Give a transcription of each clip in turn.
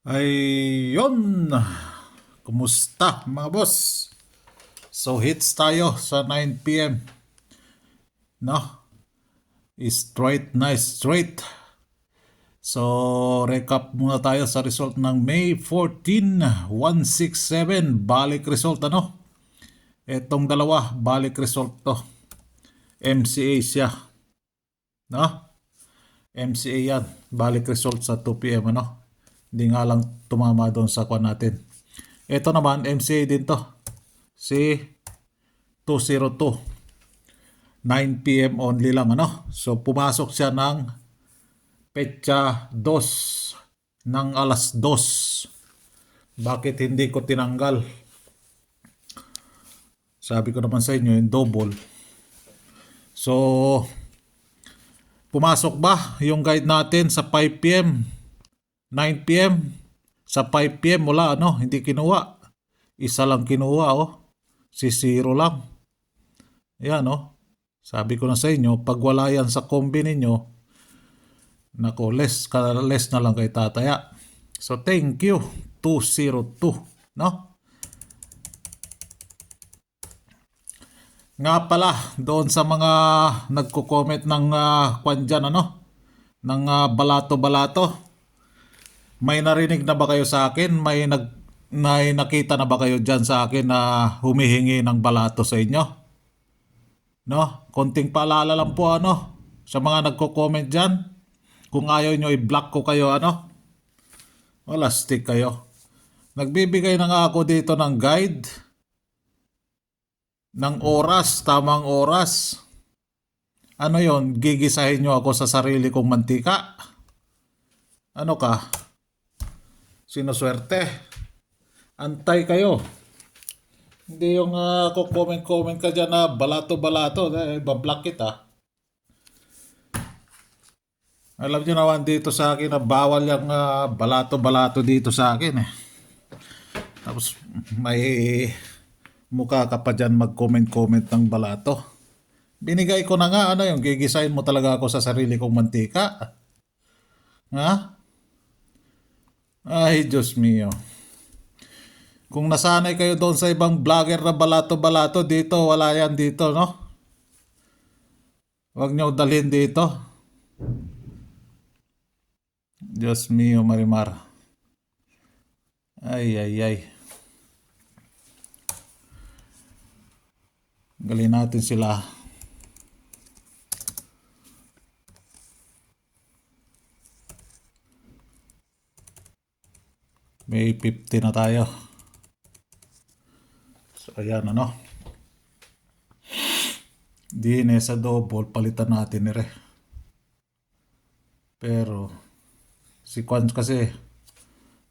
Ayun, kumusta mga boss? So hits tayo sa 9 p.m. No? Straight, nice straight. So recap muna tayo sa result ng May 14, 167. Balik result ano? Etong dalawa, balik result to. MCA siya. No? MCA yan. Balik result sa 2 p.m. ano? Hindi nga lang tumama doon sa kwan natin. Ito naman, MCA din to. Si 202. 9 p.m. only lang ano. So pumasok siya ng petsa 2 ng alas 2. Bakit hindi ko tinanggal? Sabi ko naman sa inyo yung double. So pumasok ba yung guide natin sa 5 p.m. 9 p.m. Sa 5 p.m. wala ano, hindi kinuha. Isa lang kinuha Si 0 lang. Yan Sabi ko na sa inyo, pag wala yan sa kombi ninyo, nako, less na lang kay tataya. So thank you, 202, no? Nga pala, doon sa mga nagko-comment ng kwan dyan, ng balato-balato, may narinig na ba kayo sa akin? May nakita na ba kayo dyan sa akin na humihingi ng balato sa inyo? No? Konting paalala lang po sa mga nagko-comment dyan. Kung ayaw nyo i-block ko kayo wala, stick kayo. Nagbibigay na nga ako dito ng guide ng oras, tamang oras. Ano yon? Gigisahin nyo ako sa sarili kong mantika? Ano ka? Sinuswerte? Antay kayo. Hindi yung comment ka dyan na balato-balato. Bablock kita. Alam nyo naman dito sa akin na bawal yung balato-balato dito sa akin Tapos may mukha ka pa dyan mag-comment ng balato. Binigay ko na nga yung gigisahin mo talaga ako sa sarili kong mantika. Ha? Ay, Diyos mio. Kung nasanay kayo doon sa ibang vlogger na balato-balato dito, wala yan dito, no? Huwag nyo dalhin dito. Diyos mio, Marimar. Ay. Galin natin sila. May 50 na tayo. So ayan Dine sa double palitan natin pero si Kwan kasi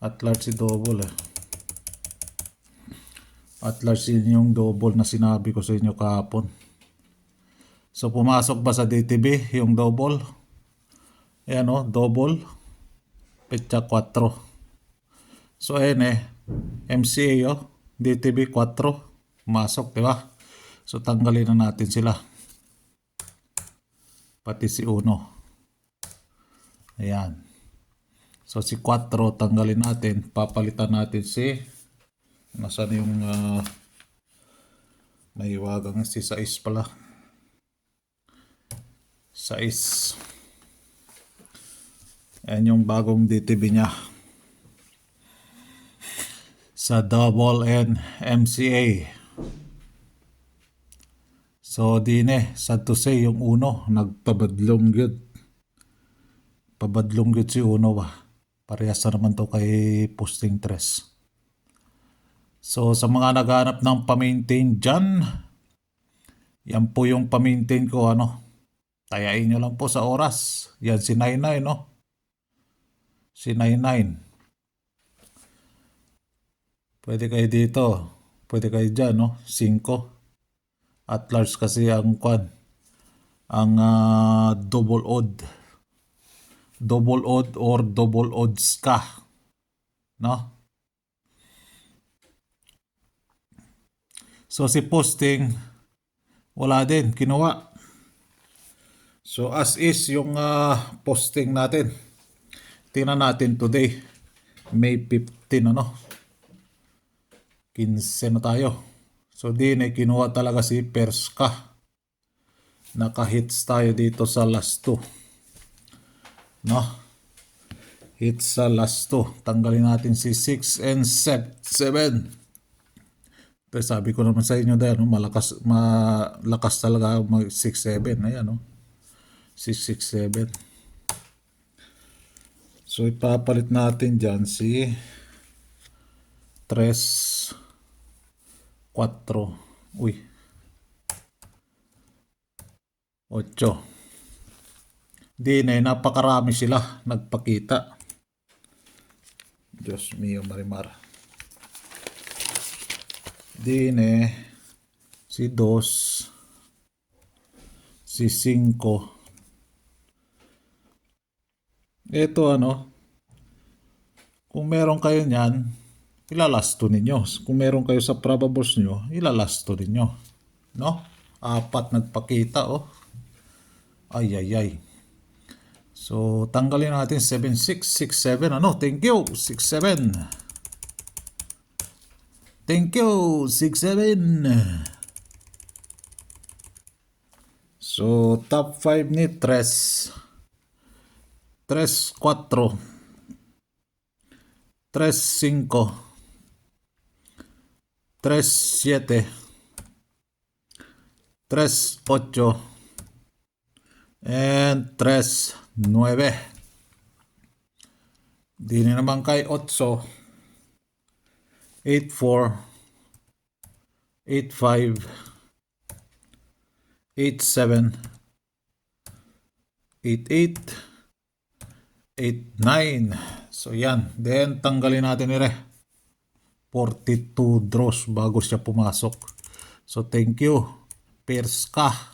at large si double At large yung double na sinabi ko sa inyo kahapon. So pumasok ba sa DTB yung double? Ayan double. Petsa 4. So ayan MCA DTB 4. Pumasok, diba? So tanggalin na natin sila. Pati si 1. Ayan. So si 4 tanggalin natin. Papalitan natin si nasaan yung may iwagang si 6 pala. 6. Ayan yung bagong DTB niya. Sa double N MCA. So dine, sad to say yung 1 nagpabadlong yun. Pabadlong yun si 1 ba. Parehas na naman to kay posting 3. So sa mga naghanap ng pa-maintain dyan, yan po yung pa-maintain ko Tayain nyo lang po sa oras. Yan si 99 Si 99. Pwede kayo dito. Pwede kayo dyan 5. At large kasi ang kwan. Ang double odd. Double odd or double odds ka. So si posting wala din kinuha. So as is yung posting natin. Tingnan natin today. May 15 ano. 15 na tayo. So din ay kinuha talaga si Perska. Naka-hits tayo dito sa last 2. No? Hits sa last 2. Tanggalin natin si 6 and 7. Pero sabi ko naman sa inyo dahil malakas talaga mag 6-7. Ayan, no? 6-6-7. So ipapalit natin dyan si 3, 4, 8. Di na, napakarami sila nagpakita. Diyos mio, Marimar. Di na, si 2, si 5. Ito ano, kung meron kayo niyan, ilalasto ninyo. Kung meron kayo sa probables nyo, ilalasto ninyo. No? 4 nagpakita, oh. Ay. So, tanggalin natin 7-6, 6-7. Ano? Thank you, 6-7. Thank you, 6-7. So, top 5 ni 3, 4, 5, 7, 8, and 9. Di na naman kay 8, 8-4, 8-5, 8-7, 8-8, 8-9. So yan. Then tanggalin natin 42 draws bago siya pumasok. So thank you, Perska.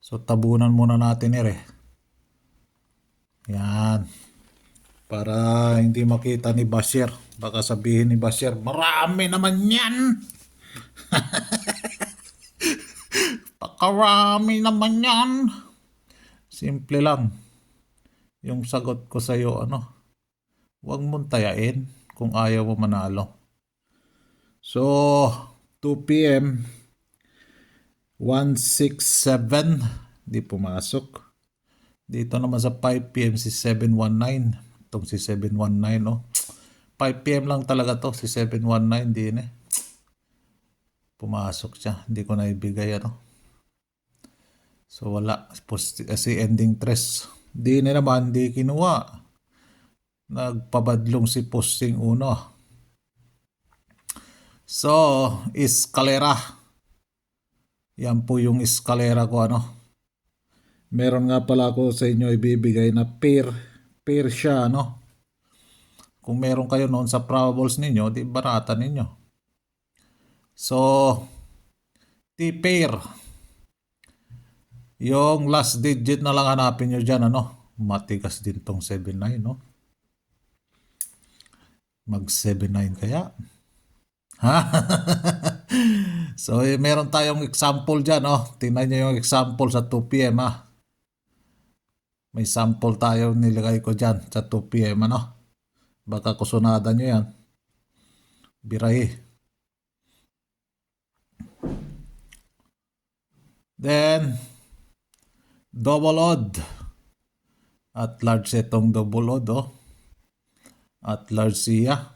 So tabunan muna natin Yan. Para hindi makita ni Bashir. Baka sabihin ni Bashir, marami naman yan. Pakarami naman yan. Simple lang. Yung sagot ko sa iyo, huwag mong tayain kung ayaw mo manalo. So, 2 p.m. 167 di pumasok. Dito naman sa 5 p.m. si 719. Itong si 719, 5 p.m. lang talaga to, si 719 din pumasok siya. Hindi ko na ibigay So wala. Si ending 3. Di naman, di kinuha. Nagpabadlong si posting 1. So, eskalera. Yan po yung eskalera ko Meron nga pala ako sa inyo ibibigay na pair siya Kung meron kayo noon sa probables ninyo, di barata ninyo. So, T-pair. Yung last digit na lang hanapin nyo dyan, Matigas din tong 79, Mag 79 kaya? Ha? So, meron tayong example dyan, Tingnan nyo yung example sa 2 p.m, May sample tayo nilagay ko dyan sa 2 p.m, Baka kusunada nyo yan. Birahi. Then, double odd. At large itong double odd, At large siya.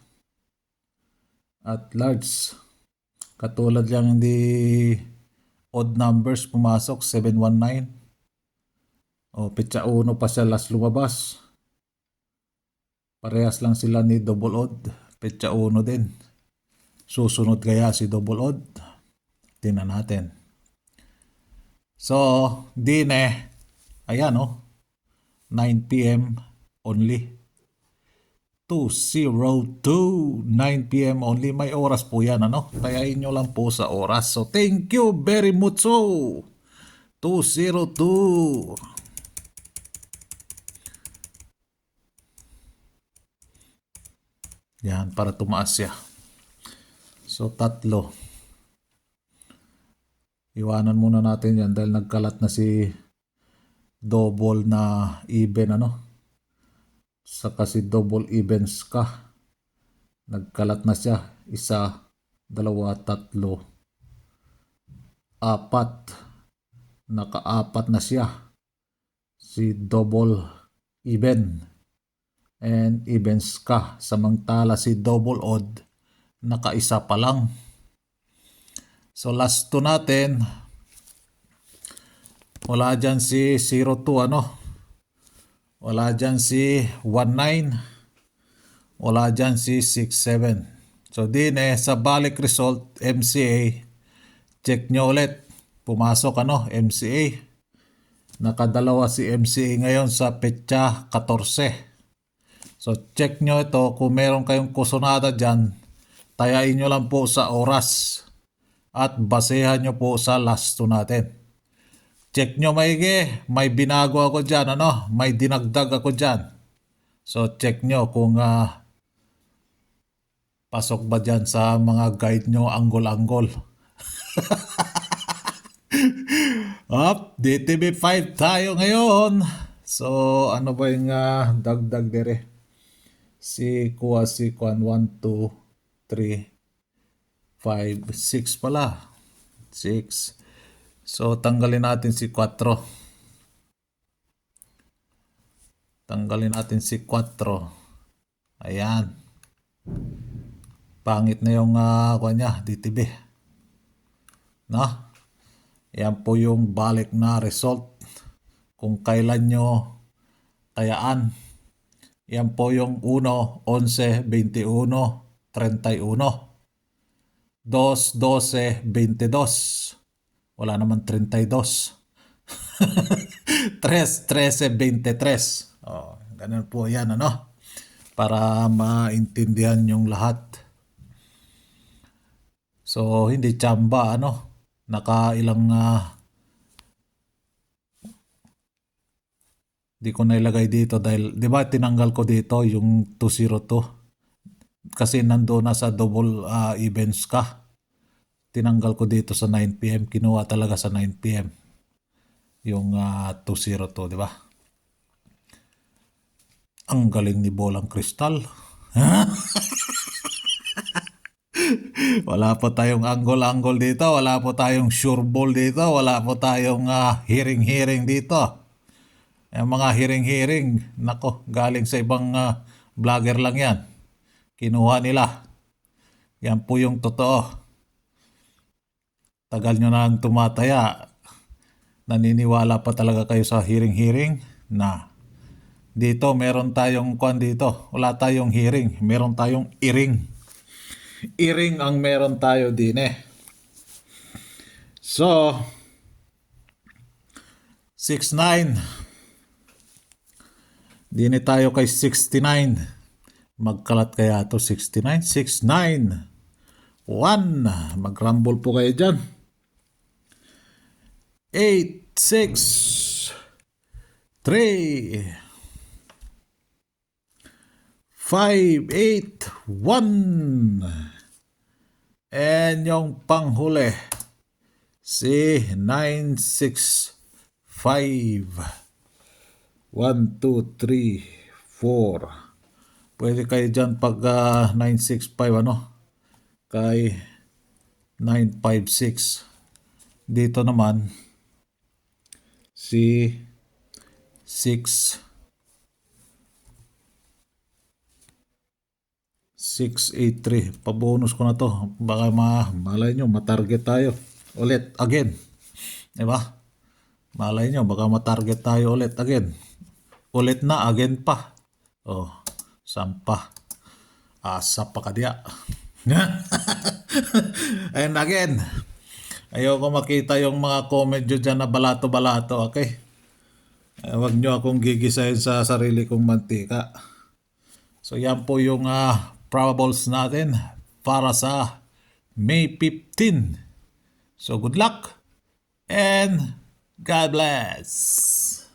At large. Katulad lang hindi odd numbers pumasok, 719. Petsa 1 pa siya last lumabas. Parehas lang sila ni double odd. Petsa 1 din. Susunod kaya si double odd? Tingnan natin. So, ayan 9 p.m. only. 2:02, 9 p.m. only. May oras po yan, Tayain nyo lang po sa oras. So, thank you very much. 2:02. Yan, para tumaas siya. So, 3. Iwanan muna natin yan dahil nagkalat na si double na even saka si double evens ka. Nagkalat na siya. Isa, dalawa, tatlo, apat. Nakaapat na siya. Si double even and evens ka. Samantala si double odd nakaisa pa lang. So last 2 natin, wala dyan si 02 wala dyan si 19, wala dyan si 67. So din sa balik result MCA, check nyo ulit. Pumasok MCA. Nakadalawa si MCA ngayon sa petsa 14. So check nyo ito. Kung meron kayong kusonada dyan, tayain nyo lang po sa oras at basehan nyo po sa last 2 natin. Check nyo maigi. May binago ako dyan. May dinagdag ako dyan. So check nyo kung pasok ba dyan sa mga guide nyo angle-angle. DTB5 tayo ngayon. So ano ba yung dagdag dire? Si 1, 2, 3, 5, 6 pala. 6. So tanggalin natin si 4. Tanggalin natin si 4. Ayan. Pangit na yung kanya, DTB. Yan po yung balik na result. Kung kailan nyo tayaan. Yan po yung 1, 11, 21, 31. 2, 12, 22. Wala naman 32. 3, 13, 23. Ganun po yan para maintindihan yung lahat. So hindi tsamba nakailang di ko nailagay dito dahil di ba tinanggal ko dito yung 202 kasi nandoon na sa double events ka. Tinanggal ko dito sa 9 PM, kinuha talaga sa 9 PM yung 202, di ba? Ang galing ni Bolang Kristal. Wala po tayong angle-angle dito, wala po tayong sure ball dito, wala po tayong hearing-hearing dito. Yung mga hearing-hearing, nako, galing sa ibang vlogger lang yan. Kinuha nila. Yan po yung totoo. Tagal nyo na lang tumataya. Naniniwala pa talaga kayo sa hearing-hearing na dito meron tayong dito. Wala tayong hearing, meron tayong iring. Iring ang meron tayo din So 69. Dini tayo kay 69. Magkalat kaya to 69? 69. 1. Mag-rumble po kayo dyan. 8, 6, 3, 5, 8, 1. And yung panghuli, si 9, 6, 5. 1, 2, 3, 4. Pwede kayo dyan pag 965 kay 956. Dito naman si 6, 683. Pabonus ko na to. Baka malay nyo matarget tayo ulit again. Diba? Malay nyo baka matarget tayo ulit again. Ulit na again pa. Sampa. Asa pa kadya. And again, ayoko makita yung mga comment dyan na balato-balato, okay? Huwag nyo akong gigisahin sa sarili kong mantika. So yan po yung probables natin para sa May 15. So good luck and God bless.